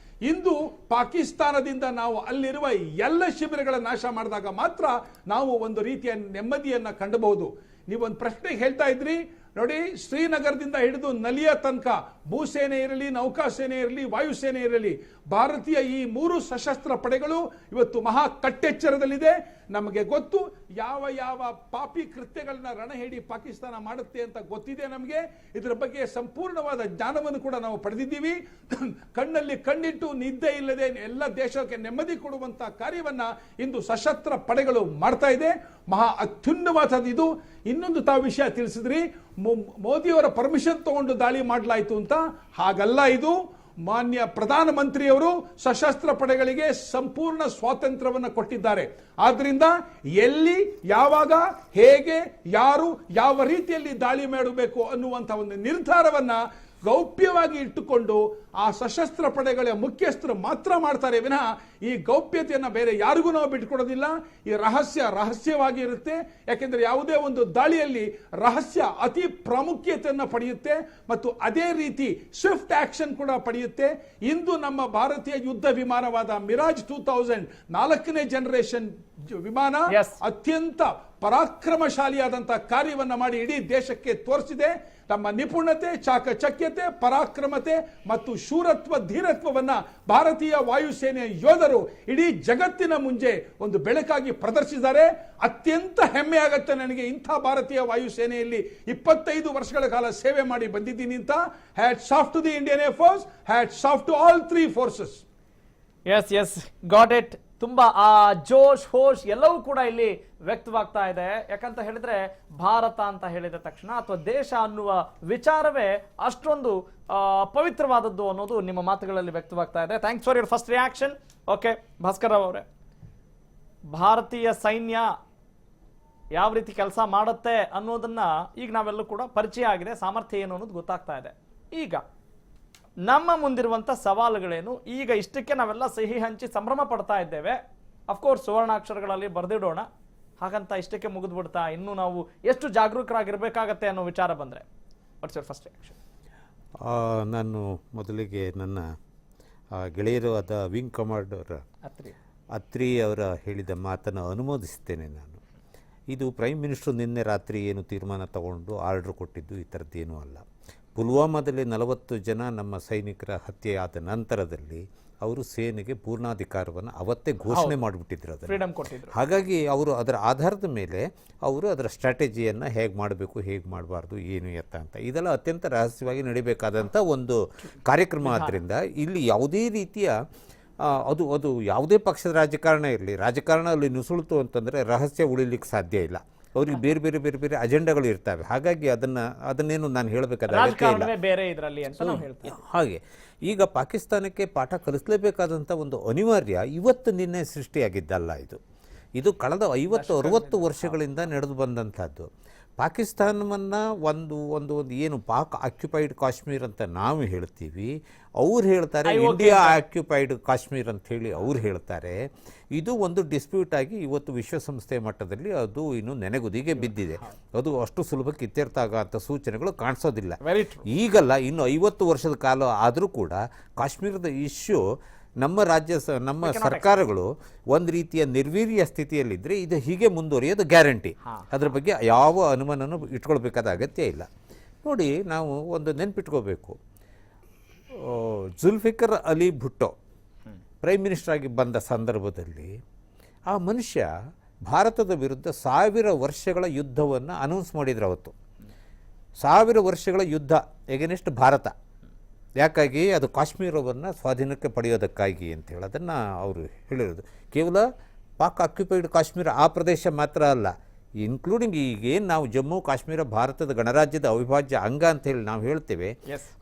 ಇಂದು ಪಾಕಿಸ್ತಾನದಿಂದ ನಾವು ಅಲ್ಲಿರುವ ಎಲ್ಲ ಶಿಬಿರಗಳ ನಾಶ ಮಾಡಿದಾಗ ಮಾತ್ರ ನಾವು ಒಂದು ರೀತಿಯ ನೆಮ್ಮದಿಯನ್ನ ಕಂಡಬಹುದು. ನೀವೊಂದು ಪ್ರಶ್ನೆ ಹೇಳ್ತಾ ಇದ್ರಿ ನೋಡಿ, ಶ್ರೀನಗರದಿಂದ ಹಿಡಿದು ನಲಿಯಾ ತನಕ ಭೂಸೇನೆ ಇರಲಿ, ನೌಕಾಸೇನೆ ಇರಲಿ, ವಾಯುಸೇನೆ ಇರಲಿ, ಭಾರತೀಯ ಈ 3 ಸಶಸ್ತ್ರ ಪಡೆಗಳು ಇವತ್ತು ಮಹಾ ಕಟ್ಟೆಚ್ಚರದಲ್ಲಿದೆ. ನಮಗೆ ಗೊತ್ತು ಯಾವ ಯಾವ ಪಾಪಿ ಕೃತ್ಯಗಳನ್ನ ರಣಹೇಡಿ ಪಾಕಿಸ್ತಾನ ಮಾಡುತ್ತೆ ಅಂತ ಗೊತ್ತಿದೆ ನಮಗೆ. ಇದರ ಬಗ್ಗೆ ಸಂಪೂರ್ಣವಾದ ಜ್ಞಾನವನ್ನು ಕೂಡ ನಾವು ಪಡೆದಿದ್ದೀವಿ. ಕಣ್ಣಲ್ಲಿ ಕಣ್ಣಿಟ್ಟು ನಿದ್ದೆ ಇಲ್ಲದೆ ಎಲ್ಲ ದೇಶಕ್ಕೆ ನೆಮ್ಮದಿ ಕೊಡುವಂತ ಕಾರ್ಯವನ್ನ ಇಂದು ಸಶಸ್ತ್ರ ಪಡೆಗಳು ಮಾಡ್ತಾ ಇದೆ. ಮಹಾ ಅತ್ಯುನ್ನತವಾದ ಇದು. ಇನ್ನೊಂದು ತಾವು ವಿಷಯ ತಿಳಿಸಿದ್ರಿ, ಮೋದಿಯವರ ಪರ್ಮಿಷನ್ ತಗೊಂಡು ದಾಳಿ ಮಾಡಲಾಯಿತು ಅಂತ. ಹಾಗಲ್ಲ ಇದು. ಮಾನ್ಯ ಪ್ರಧಾನಮಂತ್ರಿಯವರು ಸಶಸ್ತ್ರ ಪಡೆಗಳಿಗೆ ಸಂಪೂರ್ಣ ಸ್ವಾತಂತ್ರ್ಯವನ್ನು ಕೊಟ್ಟಿದ್ದಾರೆ. ಆದ್ರಿಂದ ಎಲ್ಲಿ, ಯಾವಾಗ, ಹೇಗೆ, ಯಾರು, ಯಾವ ರೀತಿಯಲ್ಲಿ ದಾಳಿ ಮಾಡಬೇಕು ಅನ್ನುವಂಥ ಒಂದು ನಿರ್ಧಾರವನ್ನ ಗೌಪ್ಯವಾಗಿ ಇಟ್ಟುಕೊಂಡು ಆ ಸಶಸ್ತ್ರ ಪಡೆಗಳ ಮುಖ್ಯಸ್ಥರು ಮಾತ್ರ ಮಾಡ್ತಾರೆ ವಿನಃ ಈ ಗೌಪ್ಯತೆಯನ್ನು ಬೇರೆ ಯಾರಿಗೂ ನಾವು ಬಿಟ್ಟುಕೊಡೋದಿಲ್ಲ. ಈ ರಹಸ್ಯವಾಗಿ ಇರುತ್ತೆ. ಯಾಕೆಂದ್ರೆ ಯಾವುದೇ ಒಂದು ದಾಳಿಯಲ್ಲಿ ರಹಸ್ಯ ಅತಿ ಪ್ರಾಮುಖ್ಯತೆಯನ್ನು ಪಡೆಯುತ್ತೆ ಮತ್ತು ಅದೇ ರೀತಿ ಸ್ವಿಫ್ಟ್ ಆಕ್ಷನ್ ಕೂಡ ಪಡೆಯುತ್ತೆ. ಇಂದು ನಮ್ಮ ಭಾರತೀಯ ಯುದ್ಧ ವಿಮಾನವಾದ ಮಿರಾಜ್ 2000 4ನೇ ಜನರೇಷನ್ ವಿಮಾನ ಅತ್ಯಂತ ಪರಾಕ್ರಮಶಾಲಿಯಾದಂತಹ ಕಾರ್ಯವನ್ನ ಮಾಡಿ ಇಡೀ ದೇಶಕ್ಕೆ ತೋರಿಸಿದೆ. ತಮ್ಮ ನಿಪುಣತೆ, ಚಾಕಚಕ್ಯತೆ, ಪರಾಕ್ರಮತೆ ಮತ್ತು ಶೂರತ್ವ, ಧೀರತ್ವವನ್ನ ಭಾರತೀಯ ವಾಯುಸೇನೆಯ ಯೋಧರು ಇಡೀ ಜಗತ್ತಿನ ಮುಂದೆ ಒಂದು ಬೆಳಕಾಗಿ ಪ್ರದರ್ಶಿಸಿದ್ದಾರೆ. ಅತ್ಯಂತ ಹೆಮ್ಮೆ ಆಗತ್ತೆ ನನಗೆ ಇಂಥ ಭಾರತೀಯ ವಾಯುಸೇನೆಯಲ್ಲಿ 25 ವರ್ಷಗಳ ಕಾಲ ಸೇವೆ ಮಾಡಿ ಬಂದಿದ್ದೀನಿ ಅಂತ. Hats off to the Indian air force, hats off to all 3 forces. Yes got it. ತುಂಬಾ ಆ ಜೋಶ್ ಹೋಶ್ ಎಲ್ಲವೂ ಕೂಡ ಇಲ್ಲಿ ವ್ಯಕ್ತವಾಗ್ತಾ ಇದೆ. ಯಾಕಂತ ಹೇಳಿದ್ರೆ ಭಾರತ ಅಂತ ಹೇಳಿದ ತಕ್ಷಣ ಅಥವಾ ದೇಶ ಅನ್ನುವ ವಿಚಾರವೇ ಅಷ್ಟೊಂದು ಪವಿತ್ರವಾದದ್ದು ಅನ್ನೋದು ನಿಮ್ಮ ಮಾತುಗಳಲ್ಲಿ ವ್ಯಕ್ತವಾಗ್ತಾ ಇದೆ. Thanks for your first reaction. Okay Bhaskar ಅವರೇ, ಭಾರತೀಯ ಸೈನ್ಯ ಯಾವ ರೀತಿ ಕೆಲಸ ಮಾಡುತ್ತೆ ಅನ್ನೋದನ್ನ ಈಗ ನಾವೆಲ್ಲೂ ಕೂಡ ಪರಿಚಯ ಆಗಿದೆ, ಸಾಮರ್ಥ್ಯ ಏನು ಅನ್ನೋದು ಗೊತ್ತಾಗ್ತಾ ಇದೆ. ಈಗ ನಮ್ಮ ಮುಂದಿರುವಂತ ಸವಾಲುಗಳೇನು? ಈಗ ಇಷ್ಟಕ್ಕೆ ನಾವೆಲ್ಲ ಸಿಹಿ ಹಂಚಿ ಸಂಭ್ರಮ ಪಡ್ತಾ ಇದ್ದೇವೆ. ಅಫ್ಕೋರ್ಸ್ ಸುವರ್ಣಾಕ್ಷರಗಳಲ್ಲಿ ಬರೆದಿಡೋಣ, ಹಾಗಂತ ಇಷ್ಟಕ್ಕೆ ಮುಗಿದ್ಬಿಡ್ತಾ ಇನ್ನು ನಾವು ಎಷ್ಟು ಜಾಗರೂಕರಾಗಿರ್ಬೇಕಾಗತ್ತೆ ಅನ್ನೋ ವಿಚಾರ ಬಂದ್ರೆ ವಾಟ್ಸ್ ಯುವರ್ ಫಸ್ಟ್ ರಿಯಾಕ್ಷನ್? ನಾನು ಮೊದಲಿಗೆ ನನ್ನ ಗೆಳೆಯರು ಆದ ವಿಂಗ್ ಕಮಾಂಡರ್ ಅತ್ರಿ ಅವರ ಹೇಳಿದ ಮಾತನ್ನು ಅನುಮೋದಿಸ್ತೇನೆ. ನಾನು ಇದು ಪ್ರೈಮ್ ಮಿನಿಸ್ಟರ್ ನಿನ್ನೆ ರಾತ್ರಿ ಏನು ತೀರ್ಮಾನ ತಗೊಂಡು ಆರ್ಡರ್ ಕೊಟ್ಟಿದ್ದು ಈ ಥರದ್ದೇನೂ ಅಲ್ಲ. ಪುಲ್ವಾಮಾದಲ್ಲಿ 40 ಜನ ನಮ್ಮ ಸೈನಿಕರ ಹತ್ಯೆಯಾದ ನಂತರದಲ್ಲಿ ಅವರು ಸೇನೆಗೆ ಪೂರ್ಣಾಧಿಕಾರವನ್ನು ಅವತ್ತೇ ಘೋಷಣೆ ಮಾಡಿಬಿಟ್ಟಿದ್ರು, ಫ್ರೀಡಮ್ ಕೊಟ್ಟಿದ್ರು. ಹಾಗಾಗಿ ಅವರು ಅದರ ಆಧಾರದ ಮೇಲೆ ಅವರು ಅದರ ಸ್ಟ್ರಾಟಜಿಯನ್ನು ಹೇಗೆ ಮಾಡಬೇಕು, ಹೇಗೆ ಮಾಡಬಾರ್ದು, ಏನು ಎತ್ತ ಅಂತ ಇದೆಲ್ಲ ಅತ್ಯಂತ ರಹಸ್ಯವಾಗಿ ನಡಿಬೇಕಾದಂಥ ಒಂದು ಕಾರ್ಯಕ್ರಮ. ಆದ್ದರಿಂದ ಇಲ್ಲಿ ಯಾವುದೇ ರೀತಿಯ ಅದು ಯಾವುದೇ ಪಕ್ಷದ ರಾಜಕಾರಣ ಇರಲಿ, ರಾಜಕಾರಣ ಅಲ್ಲಿ ನುಸುಳಿತು ಅಂತಂದರೆ ರಹಸ್ಯ ಉಳಿಲಿಕ್ಕೆ ಸಾಧ್ಯ ಇಲ್ಲ. ಅವ್ರಿಗೆ ಬೇರೆ ಬೇರೆ ಬೇರೆ ಬೇರೆ ಅಜೆಂಡಾಗಳು ಇರ್ತವೆ. ಹಾಗಾಗಿ ಅದನ್ನೇನು ನಾನು ಹೇಳಬೇಕಾದ ಹಾಗೆ ಈಗ ಪಾಕಿಸ್ತಾನಕ್ಕೆ ಪಾಠ ಕಲಿಸಲೇಬೇಕಾದಂಥ ಒಂದು ಅನಿವಾರ್ಯ ಇವತ್ತು ನಿನ್ನೆ ಸೃಷ್ಟಿಯಾಗಿದ್ದಲ್ಲ. ಇದು ಕಳೆದ 50-60 ವರ್ಷಗಳಿಂದ ನಡೆದು ಬಂದಂಥದ್ದು. ಪಾಕಿಸ್ತಾನವನ್ನು ಒಂದು ಒಂದು ಒಂದು ಏನು ಪಾಕ್ ಆಕ್ಯುಪೈಡ್ ಕಾಶ್ಮೀರ್ ಅಂತ ನಾವು ಹೇಳ್ತೀವಿ, ಅವ್ರು ಹೇಳ್ತಾರೆ ಇಂಡಿಯಾ ಆಕ್ಯುಪೈಡ್ ಕಾಶ್ಮೀರ್ ಅಂತ ಹೇಳಿ ಅವ್ರು ಹೇಳ್ತಾರೆ. ಇದು ಒಂದು ಡಿಸ್ಪ್ಯೂಟ್ ಆಗಿ ಇವತ್ತು ವಿಶ್ವಸಂಸ್ಥೆ ಮಟ್ಟದಲ್ಲಿ ಅದು ಇನ್ನು ನೆನೆಗುದಿಗೆ ಬಿದ್ದಿದೆ. ಅದು ಅಷ್ಟು ಸುಲಭಕ್ಕೆ ಇತ್ಯರ್ಥ ಆಗೋಂಥ ಸೂಚನೆಗಳು ಕಾಣಿಸೋದಿಲ್ಲ. ಈಗಲ್ಲ, ಇನ್ನು 50 ವರ್ಷದ ಕಾಲ ಆದರೂ ಕೂಡ ಕಾಶ್ಮೀರದ ಇಶ್ಯೂ ನಮ್ಮ ನಮ್ಮ ಸರ್ಕಾರಗಳು ಒಂದು ರೀತಿಯ ನಿರ್ವೀರ್ಯ ಸ್ಥಿತಿಯಲ್ಲಿದ್ದರೆ ಇದು ಹೀಗೆ ಮುಂದುವರಿಯೋದು ಗ್ಯಾರಂಟಿ. ಅದರ ಬಗ್ಗೆ ಯಾವ ಅನುಮಾನನೂ ಇಟ್ಕೊಳ್ಬೇಕಾದ ಅಗತ್ಯ ಇಲ್ಲ. ನೋಡಿ, ನಾವು ಒಂದು ನೆನ್ಪಿಟ್ಕೋಬೇಕು, ಜುಲ್ಫಿಕರ್ ಅಲಿ ಭುಟ್ಟೋ ಪ್ರೈಮ್ ಮಿನಿಸ್ಟರ್ ಆಗಿ ಬಂದ ಸಂದರ್ಭದಲ್ಲಿ ಆ ಮನುಷ್ಯ ಭಾರತದ ವಿರುದ್ಧ 1000 ವರ್ಷಗಳ ಯುದ್ಧವನ್ನು ಅನೌನ್ಸ್ ಮಾಡಿದ್ರು. ಅವತ್ತು 1000 ವರ್ಷಗಳ ಯುದ್ಧ ಎಗೇನೆಸ್ಟ್ ಭಾರತ. ಯಾಕಾಗಿ? ಅದು ಕಾಶ್ಮೀರವನ್ನು ಸ್ವಾಧೀನಕ್ಕೆ ಪಡೆಯೋದಕ್ಕಾಗಿ ಅಂತೇಳಿ ಅದನ್ನು ಅವರು ಹೇಳಿರೋದು. ಕೇವಲ ಪಾಕ್ ಆಕ್ಯುಪೈಡ್ ಕಾಶ್ಮೀರ ಆ ಪ್ರದೇಶ ಮಾತ್ರ ಅಲ್ಲ, ಇನ್ಕ್ಲೂಡಿಂಗ್ ಈಗೇನು ನಾವು ಜಮ್ಮು ಕಾಶ್ಮೀರ ಭಾರತದ ಗಣರಾಜ್ಯದ ಅವಿಭಾಜ್ಯ ಅಂಗ ಅಂತೇಳಿ ನಾವು ಹೇಳ್ತೇವೆ,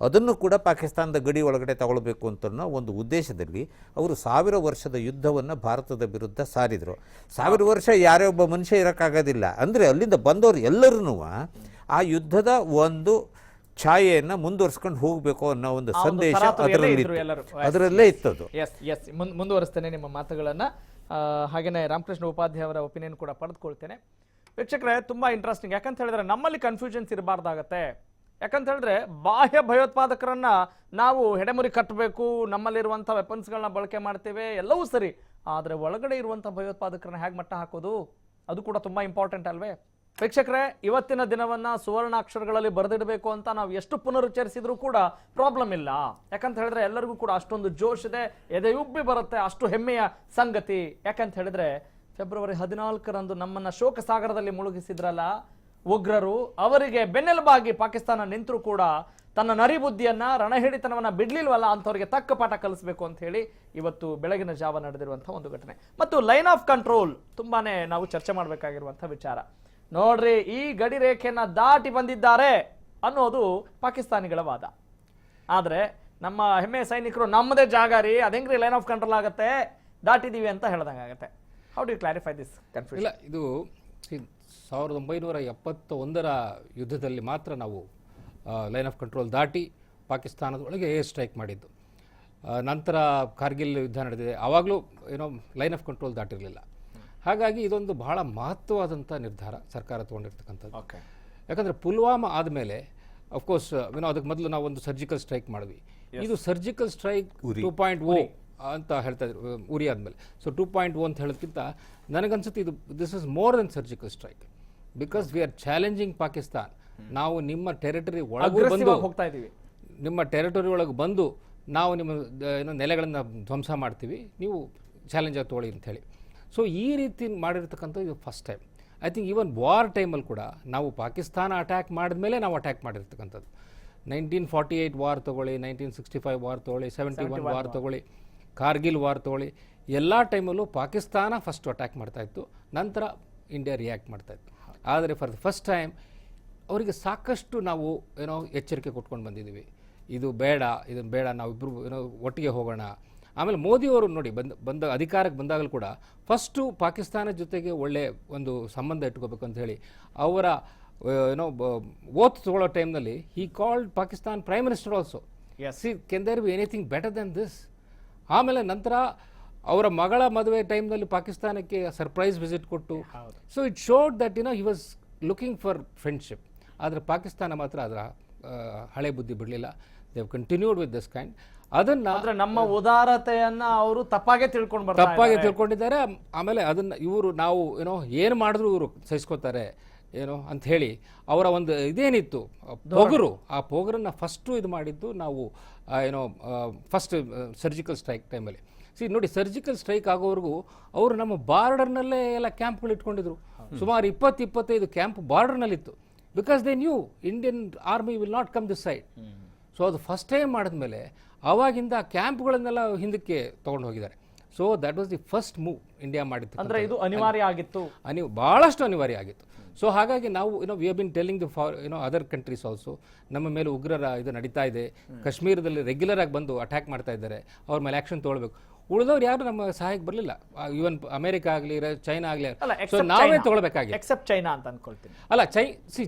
ಅದನ್ನು ಕೂಡ ಪಾಕಿಸ್ತಾನದ ಗಡಿ ಒಳಗಡೆ ತಗೊಳ್ಬೇಕು ಅಂತ ಒಂದು ಉದ್ದೇಶದಲ್ಲಿ ಅವರು 1000 ವರ್ಷದ ಯುದ್ಧವನ್ನು ಭಾರತದ ವಿರುದ್ಧ ಸಾರಿದರು. 1000 ವರ್ಷ ಯಾರೇ ಒಬ್ಬ ಮನುಷ್ಯ ಇರೋಕ್ಕಾಗೋದಿಲ್ಲ. ಅಂದರೆ ಅಲ್ಲಿಂದ ಬಂದವರು ಎಲ್ಲರೂ ಆ ಯುದ್ಧದ ಒಂದು ಛಾಯೆಯನ್ನು ಮುಂದುವರ್ಸ್ಕೊಂಡು ಹೋಗಬೇಕು ಅನ್ನೋ ಒಂದು ಸಂದೇಶ ಅದರಲ್ಲೇ ಇತ್ತದು. ಮುಂದುವರಿಸ್ತೇನೆ ನಿಮ್ಮ ಮಾತುಗಳನ್ನ. ಹಾಗೇನೆ ರಾಮಕೃಷ್ಣ ಉಪಾಧ್ಯಾಯ ಅವರ ಒಪಿನಿಯನ್ ಕೂಡ ಪಡೆದುಕೊಳ್ತೇನೆ. ವೀಕ್ಷಕರೇ, ತುಂಬಾ ಇಂಟ್ರೆಸ್ಟಿಂಗ್. ಯಾಕಂತ ಹೇಳಿದ್ರೆ ನಮ್ಮಲ್ಲಿ ಕನ್ಫ್ಯೂಷನ್ಸ್ ಇರಬಾರ್ದಾಗತ್ತೆ. ಯಾಕಂತ ಹೇಳಿದ್ರೆ ಬಾಹ್ಯ ಭಯೋತ್ಪಾದಕರನ್ನ ನಾವು ಹೆಡೆಮುರಿ ಕಟ್ಟಬೇಕು, ನಮ್ಮಲ್ಲಿರುವಂಥ ವೆಪನ್ಸ್ಗಳನ್ನ ಬಳಕೆ ಮಾಡ್ತೇವೆ, ಎಲ್ಲವೂ ಸರಿ. ಆದರೆ ಒಳಗಡೆ ಇರುವಂಥ ಭಯೋತ್ಪಾದಕರನ್ನ ಹೇಗೆ ಮಟ್ಟ ಹಾಕೋದು, ಅದು ಕೂಡ ತುಂಬಾ ಇಂಪಾರ್ಟೆಂಟ್ ಅಲ್ವೇ? ವೀಕ್ಷಕರೇ, ಇವತ್ತಿನ ದಿನವನ್ನ ಸುವರ್ಣಾಕ್ಷರಗಳಲ್ಲಿ ಬರೆದಿಡಬೇಕು ಅಂತ ನಾವು ಎಷ್ಟು ಪುನರುಚ್ಚರಿಸಿದ್ರೂ ಕೂಡ ಪ್ರಾಬ್ಲಮ್ ಇಲ್ಲ. ಯಾಕಂತ ಹೇಳಿದ್ರೆ ಎಲ್ಲರಿಗೂ ಕೂಡ ಅಷ್ಟೊಂದು ಜೋಶ್ ಇದೆ, ಎದೆಯುಬ್ಬಿ ಬರುತ್ತೆ, ಅಷ್ಟು ಹೆಮ್ಮೆಯ ಸಂಗತಿ. ಯಾಕಂತ ಹೇಳಿದ್ರೆ ಫೆಬ್ರವರಿ 14ರಂದು ನಮ್ಮನ್ನ ಶೋಕ ಸಾಗರದಲ್ಲಿ ಮುಳುಗಿಸಿದ್ರಲ್ಲ ಉಗ್ರರು, ಅವರಿಗೆ ಬೆನ್ನೆಲುಬಾಗಿ ಪಾಕಿಸ್ತಾನ ನಿಂತರೂ ಕೂಡ ತನ್ನ ನರಿಬುದ್ಧಿಯನ್ನ ರಣಹಿಡಿತನವನ್ನ ಬಿಡ್ಲಿಲ್ವಲ್ಲ, ಅಂಥವ್ರಿಗೆ ತಕ್ಕ ಪಾಠ ಕಲಿಸಬೇಕು ಅಂತ ಹೇಳಿ ಇವತ್ತು ಬೆಳಗಿನ ಜಾವ ನಡೆದಿರುವಂತಹ ಒಂದು ಘಟನೆ. ಮತ್ತು ಲೈನ್ ಆಫ್ ಕಂಟ್ರೋಲ್ ತುಂಬಾನೇ ನಾವು ಚರ್ಚೆ ಮಾಡಬೇಕಾಗಿರುವಂತಹ ವಿಚಾರ. ನೋಡ್ರಿ, ಈ ಗಡಿ ರೇಖೆಯನ್ನ ದಾಟಿ ಬಂದಿದ್ದಾರೆ ಅನ್ನೋದು ಪಾಕಿಸ್ತಾನಿಗಳ ವಾದ. ಆದ್ರೆ ನಮ್ಮ ಹೆಮ್ಮೆಯ ಸೈನಿಕರು ನಮ್ಮದೇ ಜಾಗ ರೀ, ಅದೇಂಗ್ರಿ ಲೈನ್ ಆಫ್ ಕಂಟ್ರೋಲ್ ಆಗುತ್ತೆ, ದಾಟಿದೀವಿ ಅಂತ ಹೇಳ್ದಂಗಾಗತ್ತೆ. How do you clarify this confusion? ಇಲ್ಲ, ಇದು 1971ರ ಯುದ್ಧದಲ್ಲಿ ಮಾತ್ರ ನಾವು ಲೈನ್ ಆಫ್ ಕಂಟ್ರೋಲ್ ದಾಟಿ ಪಾಕಿಸ್ತಾನದ ಒಳಗೆ ಏರ್ ಸ್ಟ್ರೈಕ್ ಮಾಡಿದ್ದು. ನಂತರ ಕಾರ್ಗಿಲ್ ಯುದ್ಧ ನಡೆದಿದೆ, ಆವಾಗಲೂ ಲೈನ್ ಆಫ್ ಕಂಟ್ರೋಲ್ ದಾಟಿರಲಿಲ್ಲ. ಹಾಗಾಗಿ ಇದೊಂದು ಬಹಳ ಮಹತ್ವವಾದಂಥ ನಿರ್ಧಾರ ಸರ್ಕಾರ ತೊಗೊಂಡಿರ್ತಕ್ಕಂಥದ್ದು. ಯಾಕಂದರೆ ಪುಲ್ವಾಮಾ ಆದಮೇಲೆ ಅಫ್ಕೋರ್ಸ್ ಅದಕ್ಕೆ ಮೊದಲು ನಾವು ಒಂದು ಸರ್ಜಿಕಲ್ ಸ್ಟ್ರೈಕ್ ಮಾಡಿದ್ವಿ. ಇದು ಸರ್ಜಿಕಲ್ ಸ್ಟ್ರೈಕ್ 2.0 ಅಂತ ಹೇಳ್ತಾ ಇದ್ರು, ಉರಿ ಆದಮೇಲೆ. ಸೊ 2.0 ಅಂತ ಹೇಳೋದಕ್ಕಿಂತ ನನಗನ್ಸುತ್ತೆ ಇದು this is more than surgical strike, because we are challenging Pakistan. ನಾವು ನಿಮ್ಮ ಟೆರಿಟರಿ ಒಳಗೆ ಬಂದು ಹೋಗ್ತಾ ಇದ್ದೀವಿ, ನಿಮ್ಮ ಟೆರಿಟರಿ ಒಳಗೆ ಬಂದು ನಾವು ನಿಮ್ಮ ನೆಲೆಗಳನ್ನು ಧ್ವಂಸ ಮಾಡ್ತೀವಿ, ನೀವು ಚಾಲೆಂಜ್ ಆಗಿ ತೊಗೊಳ್ಳಿ ಅಂಥೇಳಿ. ಸೊ ಈ ರೀತಿ ಮಾಡಿರ್ತಕ್ಕಂಥದ್ದು ಇದು first time. I think even war ಟೈಮಲ್ಲಿ ಕೂಡ ನಾವು ಪಾಕಿಸ್ತಾನ ಅಟ್ಯಾಕ್ ಮಾಡಿದ್ಮೇಲೆ ನಾವು ಅಟ್ಯಾಕ್ ಮಾಡಿರ್ತಕ್ಕಂಥದ್ದು. 1948 ವಾರ್ ತೊಗೊಳ್ಳಿ, 1965 ವಾರ್ ತೊಗೊಳ್ಳಿ, 71 ವಾರ್ ತೊಗೊಳ್ಳಿ, ಕಾರ್ಗಿಲ್ ವಾರ್ ತೊಗೊಳ್ಳಿ, ಎಲ್ಲ ಟೈಮಲ್ಲೂ ಪಾಕಿಸ್ತಾನ ಫಸ್ಟ್ ಅಟ್ಯಾಕ್ ಮಾಡ್ತಾಯಿತ್ತು, ನಂತರ ಇಂಡಿಯಾ ರಿಯಾಕ್ಟ್ ಮಾಡ್ತಾಯಿತ್ತು. ಆದರೆ ಫಾರ್ ದ ಫಸ್ಟ್ ಟೈಮ್ ಅವರಿಗೆ ಸಾಕಷ್ಟು ನಾವು ಎಚ್ಚರಿಕೆ ಕೊಟ್ಕೊಂಡು ಬಂದಿದ್ದೀವಿ, ಇದು ಬೇಡ, ಇದನ್ನು ಬೇಡ, ನಾವಿಬ್ಬರು ಒಟ್ಟಿಗೆ ಹೋಗೋಣ. ಆಮೇಲೆ ಮೋದಿಯವರು ನೋಡಿ ಬಂದ ಅಧಿಕಾರಕ್ಕೆ ಬಂದಾಗಲೂ ಕೂಡ ಫಸ್ಟು ಪಾಕಿಸ್ತಾನ ಜೊತೆಗೆ ಒಳ್ಳೆ ಒಂದು ಸಂಬಂಧ ಇಟ್ಕೋಬೇಕು ಅಂತ ಹೇಳಿ ಅವರ ಓತ್ ತಗೊಳ್ಳೋ ಟೈಮ್ನಲ್ಲಿ he called Pakistan prime minister also. See, can there be anything better than this? ಆಮೇಲೆ ನಂತರ ಅವರ ಮಗಳ ಮದುವೆ ಟೈಮ್ನಲ್ಲಿ ಪಾಕಿಸ್ತಾನಕ್ಕೆ ಸರ್ಪ್ರೈಸ್ ವಿಸಿಟ್ ಕೊಟ್ಟು, so it showed that he was looking for friendship. ಆದರೆ ಪಾಕಿಸ್ತಾನ ಮಾತ್ರ ಅದರ ಹಳೆ ಬುದ್ಧಿ ಬಿಡಲಿಲ್ಲ. They have continued with this kind. ಅದನ್ನ ನಮ್ಮ ಉದಾರತೆಯನ್ನ ಅವರು ತಪ್ಪಾಗೆ ತಿಳ್ಕೊಂಡಿದ್ದಾರೆ. ಆಮೇಲೆ ಅದನ್ನ ಇವರು ನಾವು ಏನು ಮಾಡಿದ್ರು ಇವರು ಸಹಿಸ್ಕೋತಾರೆ ಅಂತ ಹೇಳಿ ಅವರ ಒಂದು ಇದೇನಿತ್ತು ಪೊಗರು, ಆ ಪೊಗರನ್ನ ಫಸ್ಟು ಇದು ಮಾಡಿದ್ದು ನಾವು ಫಸ್ಟ್ ಸರ್ಜಿಕಲ್ ಸ್ಟ್ರೈಕ್ ಟೈಮಲ್ಲಿ. ನೋಡಿ, ಸರ್ಜಿಕಲ್ ಸ್ಟ್ರೈಕ್ ಆಗೋವರೆಗೂ ಅವರು ನಮ್ಮ ಬಾರ್ಡರ್ನಲ್ಲೇ ಎಲ್ಲ ಕ್ಯಾಂಪ್ಗಳು ಇಟ್ಕೊಂಡಿದ್ರು. ಸುಮಾರು 20-25 ಕ್ಯಾಂಪ್ ಬಾರ್ಡರ್ನಲ್ಲಿತ್ತು. Because they knew Indian army will not come this side. So ಅದು ಫಸ್ಟ್ ಟೈಮ್ ಮಾಡಿದ್ಮೇಲೆ ಆವಾಗಿಂದ ಕ್ಯಾಂಪ್ಗಳನ್ನೆಲ್ಲ ಹಿಂದಕ್ಕೆ ತೊಗೊಂಡು ಹೋಗಿದ್ದಾರೆ. So that was the first move India ಮಾಡಿತ್ತು. ಅಂದರೆ ಇದು ಅನಿವಾರ್ಯ ಆಗಿತ್ತು, ಭಾಳಷ್ಟು ಅನಿವಾರ್ಯ ಆಗಿತ್ತು. ಸೊ ಹಾಗಾಗಿ ನಾವು we have been telling the other countries also, ನಮ್ಮ ಮೇಲೆ ಉಗ್ರರ ಇದು ನಡೀತಾ ಇದೆ, ಕಾಶ್ಮೀರದಲ್ಲಿ ರೆಗ್ಯುಲರ್ ಆಗಿ ಬಂದು ಅಟ್ಯಾಕ್ ಮಾಡ್ತಾ ಇದ್ದಾರೆ, ಅವ್ರ ಮೇಲೆ ಆ್ಯಕ್ಷನ್ ತೊಗೊಳ್ಬೇಕು. ಉಳಿದವ್ರು ಯಾರು ನಮ್ಮ ಸಹಾಯಕ್ಕೆ ಬರಲಿಲ್ಲ. ಈವನ್ ಅಮೆರಿಕ ಆಗಲಿ ಚೈನಾ ಆಗಲಿ. ಅಲ್ಲ, ಸೊ except ನಾವೇ China. ತಗೊಳ್ಬೇಕಾಗಿ. ಎಕ್ಸೆಪ್ಟ್ ಚೈನಾ ಅಂತ ಅನ್ಕೊಳ್ತೀನಿ. ಅಲ್ಲ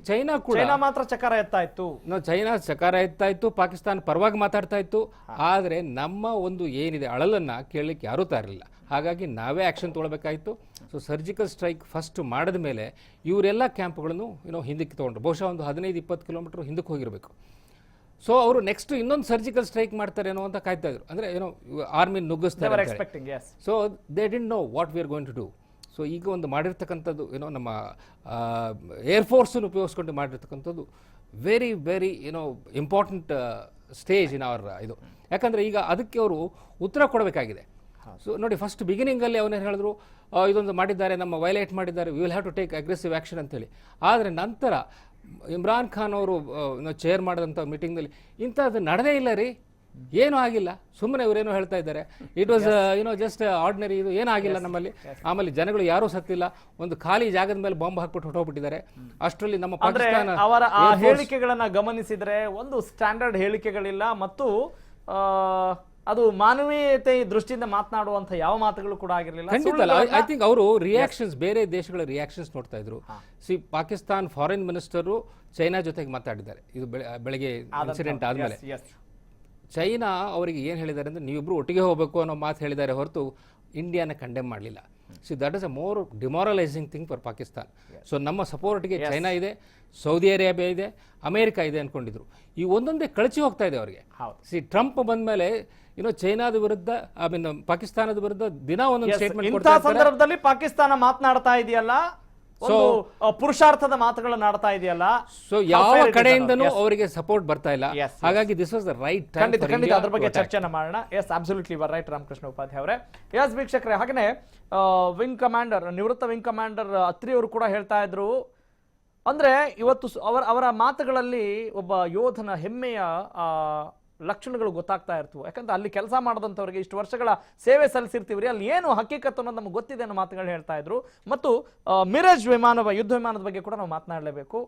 ಚೈನಾ ಕೂಡ ಚೈನಾ ಮಾತ್ರ ಚಕಾರ ಎತ್ತಾ ಇತ್ತು. ಚೈನಾ ಚಕಾರ ಎತ್ತಾ ಇತ್ತು, ಪಾಕಿಸ್ತಾನ ಪರವಾಗಿ ಮಾತಾಡ್ತಾ ಇತ್ತು. ಆದರೆ ನಮ್ಮ ಒಂದು ಏನಿದೆ ಅಳಲನ್ನು ಕೇಳಲಿಕ್ಕೆ ಯಾರೂ ತರಲಿಲ್ಲ. ಹಾಗಾಗಿ ನಾವೇ ಆ್ಯಕ್ಷನ್ ತೊಗೊಳ್ಬೇಕಾಯಿತು. ಸೊ ಸರ್ಜಿಕಲ್ ಸ್ಟ್ರೈಕ್ ಫಸ್ಟ್ ಮಾಡಿದ ಮೇಲೆ ಇವರೆಲ್ಲ ಕ್ಯಾಂಪ್ಗಳನ್ನು ಹಿಂದಕ್ಕೆ ತೊಗೊಂಡ್ರು. ಬಹುಶಃ ಒಂದು 15-20 ಕಿಲೋಮೀಟರ್ ಹಿಂದಕ್ಕೆ ಹೋಗಿರಬೇಕು. ಸೊ ಅವರು ನೆಕ್ಸ್ಟ್ ಇನ್ನೊಂದು ಸರ್ಜಿಕಲ್ ಸ್ಟ್ರೈಕ್ ಮಾಡ್ತಾರೇನೋ ಅಂತ ಕಾಯ್ತಾ ಇದ್ರು. ಅಂದರೆ ಆರ್ಮಿ ನುಗ್ಗಿಸ್ತಾರೆ. So they didn't know what we are going to do. So ಈಗ ಒಂದು ಮಾಡಿರ್ತಕ್ಕಂಥದ್ದು ನಮ್ಮ ಏರ್ಫೋರ್ಸನ್ನು ಉಪಯೋಗಿಸ್ಕೊಂಡು ಮಾಡಿರ್ತಕ್ಕಂಥದ್ದು very very important stage in our ಇದು. ಯಾಕಂದರೆ ಈಗ ಅದಕ್ಕೆ ಅವರು ಉತ್ತರ ಕೊಡಬೇಕಾಗಿದೆ. ಸೊ ನೋಡಿ, ಫಸ್ಟ್ ಬಿಗಿನಿಂಗಲ್ಲಿ ಅವನೇನು ಹೇಳಿದ್ರು, ಇದೊಂದು ಮಾಡಿದ್ದಾರೆ, ನಮ್ಮ ವೈಲೇಟ್ ಮಾಡಿದ್ದಾರೆ, we will have to take aggressive action ಅಂತೇಳಿ. ಆದರೆ ನಂತರ ಇಮ್ರಾನ್ ಖಾನ್ ಅವರು ಚೇರ್ ಮಾಡಿದಂಥ ಮೀಟಿಂಗ್ನಲ್ಲಿ ಇಂಥದ್ದು ನಡೆದೇ ಇಲ್ಲ ರೀ, ಏನೂ ಆಗಿಲ್ಲ, ಸುಮ್ಮನೆ ಇವರೇನೋ ಹೇಳ್ತಾ ಇದ್ದಾರೆ, ಇಟ್ ವಾಸ್ ಜಸ್ಟ್ ಆರ್ಡಿನರಿ, ಇದು ಏನೂ ಆಗಿಲ್ಲ ನಮ್ಮಲ್ಲಿ. ಆಮೇಲೆ ಜನಗಳು ಯಾರೂ ಸತ್ತಿಲ್ಲ, ಒಂದು ಖಾಲಿ ಜಾಗದ ಮೇಲೆ ಬಾಂಬ್ ಹಾಕ್ಬಿಟ್ಟು ಹೊರಟೋಗ್ಬಿಟ್ಟಿದ್ದಾರೆ. ಅಷ್ಟರಲ್ಲಿ ನಮ್ಮ ಪಾಕಿಸ್ತಾನ ಅವರ ಆ ಹೇಳಿಕೆಗಳನ್ನ ಗಮನಿಸಿದ್ರೆ ಒಂದು ಸ್ಟ್ಯಾಂಡರ್ಡ್ ಹೇಳಿಕೆಗಳಿಲ್ಲ ಮತ್ತು ಅದು ಮಾನವೀಯತೆ ದೃಷ್ಟಿಯಿಂದ ಮಾತನಾಡುವಂತ ಯಾವ ಮಾತುಗಳು ಕೂಡ ಆಗಿರಲಿಲ್ಲ. ಖಂಡಿತ. ಐ ಥಿಂಕ್ ಅವರು ರಿಯಾಕ್ಷನ್ಸ್, ಬೇರೆ ದೇಶಗಳ ರಿಯಾಕ್ಷನ್ಸ್ ನೋಡ್ತಾ ಇದ್ರು. ಪಾಕಿಸ್ತಾನ್ ಫಾರಿನ್ ಮಿನಿಸ್ಟರು ಚೈನಾ ಜೊತೆಗೆ ಮಾತಾಡಿದ್ದಾರೆ ಇದು ಬೆಳಗ್ಗೆ ಇನ್ಸಿಡೆಂಟ್ ಆದಮೇಲೆ. ಚೈನಾ ಅವರಿಗೆ ಏನು ಹೇಳಿದ್ದಾರೆ ಅಂದರೆ, ನೀವಿಬ್ರು ಒಟ್ಟಿಗೆ ಹೋಗಬೇಕು ಅನ್ನೋ ಮಾತು ಹೇಳಿದ್ದಾರೆ ಹೊರತು ಇಂಡಿಯಾನ ಕಂಡೆಮ್ ಮಾಡಲಿಲ್ಲ. So that is a more demoralising thing for Pakistan. So ನಮ್ಮ ಸಪೋರ್ಟ್ಗೆ ಚೈನಾ ಇದೆ, ಸೌದಿ ಅರೇಬಿಯಾ ಇದೆ, ಅಮೇರಿಕಾ ಇದೆ ಅಂದ್ಕೊಂಡಿದ್ರು. ಈ ಒಂದೊಂದೇ ಕಳಚಿ ಹೋಗ್ತಾ ಇದೆ ಅವರಿಗೆ. ಟ್ರಂಪ್ ಬಂದ ಮೇಲೆ ಚೈನಾದ ವಿರುದ್ಧ, ಪಾಕಿಸ್ತಾನದ ವಿರುದ್ಧ ದಿನ ಒಂದೊಂದು ಸ್ಟೇಟ್ಮೆಂಟ್ ಇಂಥ ಸಂದರ್ಭದಲ್ಲಿ ಪಾಕಿಸ್ತಾನ ಮಾತನಾಡ್ತಾ ಇದೆಯಲ್ಲ, ಪುರುಷಾರ್ಥದ ಮಾತುಗಳನ್ನ ಆಡ್ತಾ ಇದೆಯಲ್ಲ. ಸೊ ಯಾವ ಕಡೆಯಿಂದನೂ ಅವರಿಗೆ ಸಪೋರ್ಟ್ ಬರ್ತಾ ಇಲ್ಲ. ಹಾಗಾಗಿ this was the right time. ಖಂಡಿತ ಅದ್ರ ಬಗ್ಗೆ ಚರ್ಚೆನ ಮಾಡೋಣ. Yes, absolutely you are right Ramakrishna Upadhyaya ಅವರೇ. ಎಸ್ ವೀಕ್ಷಕರೇ, ಹಾಗೇನೆ ವಿಂಗ್ ಕಮಾಂಡರ್, ನಿವೃತ್ತ ವಿಂಗ್ ಕಮಾಂಡರ್ ಅತ್ರಿ ಅವರು ಕೂಡ ಹೇಳ್ತಾ ಇದ್ರು, ಅಂದ್ರೆ ಇವತ್ತು ಅವರ ಮಾತುಗಳಲ್ಲಿ ಒಬ್ಬ ಯೋಧನ ಹೆಮ್ಮೆಯ ಲಕ್ಷಣಗಳು ಗೊತ್ತಾಗ್ತಾ ಇರ್ತವೆ. ಯಾಕಂದ್ರೆ ಅಲ್ಲಿ ಕೆಲಸ ಮಾಡದಂಥವ್ರಿಗೆ, ಇಷ್ಟು ವರ್ಷಗಳ ಸೇವೆ ಸಲ್ಲಿಸಿರ್ತೀವ್ರಿ, ಅಲ್ಲಿ ಏನು ಹಕ್ಕಿಕತ್ತು ಅನ್ನೋದು ನಮ್ಗೆ ಗೊತ್ತಿದೆ ಅನ್ನೋ ಮಾತುಗಳು ಹೇಳ್ತಾ ಇದ್ರು. ಮತ್ತು ಮಿರಾಜ್ ಯುದ್ಧ ವಿಮಾನದ ಬಗ್ಗೆ ಕೂಡ ನಾವು ಮಾತನಾಡಲೇಬೇಕು.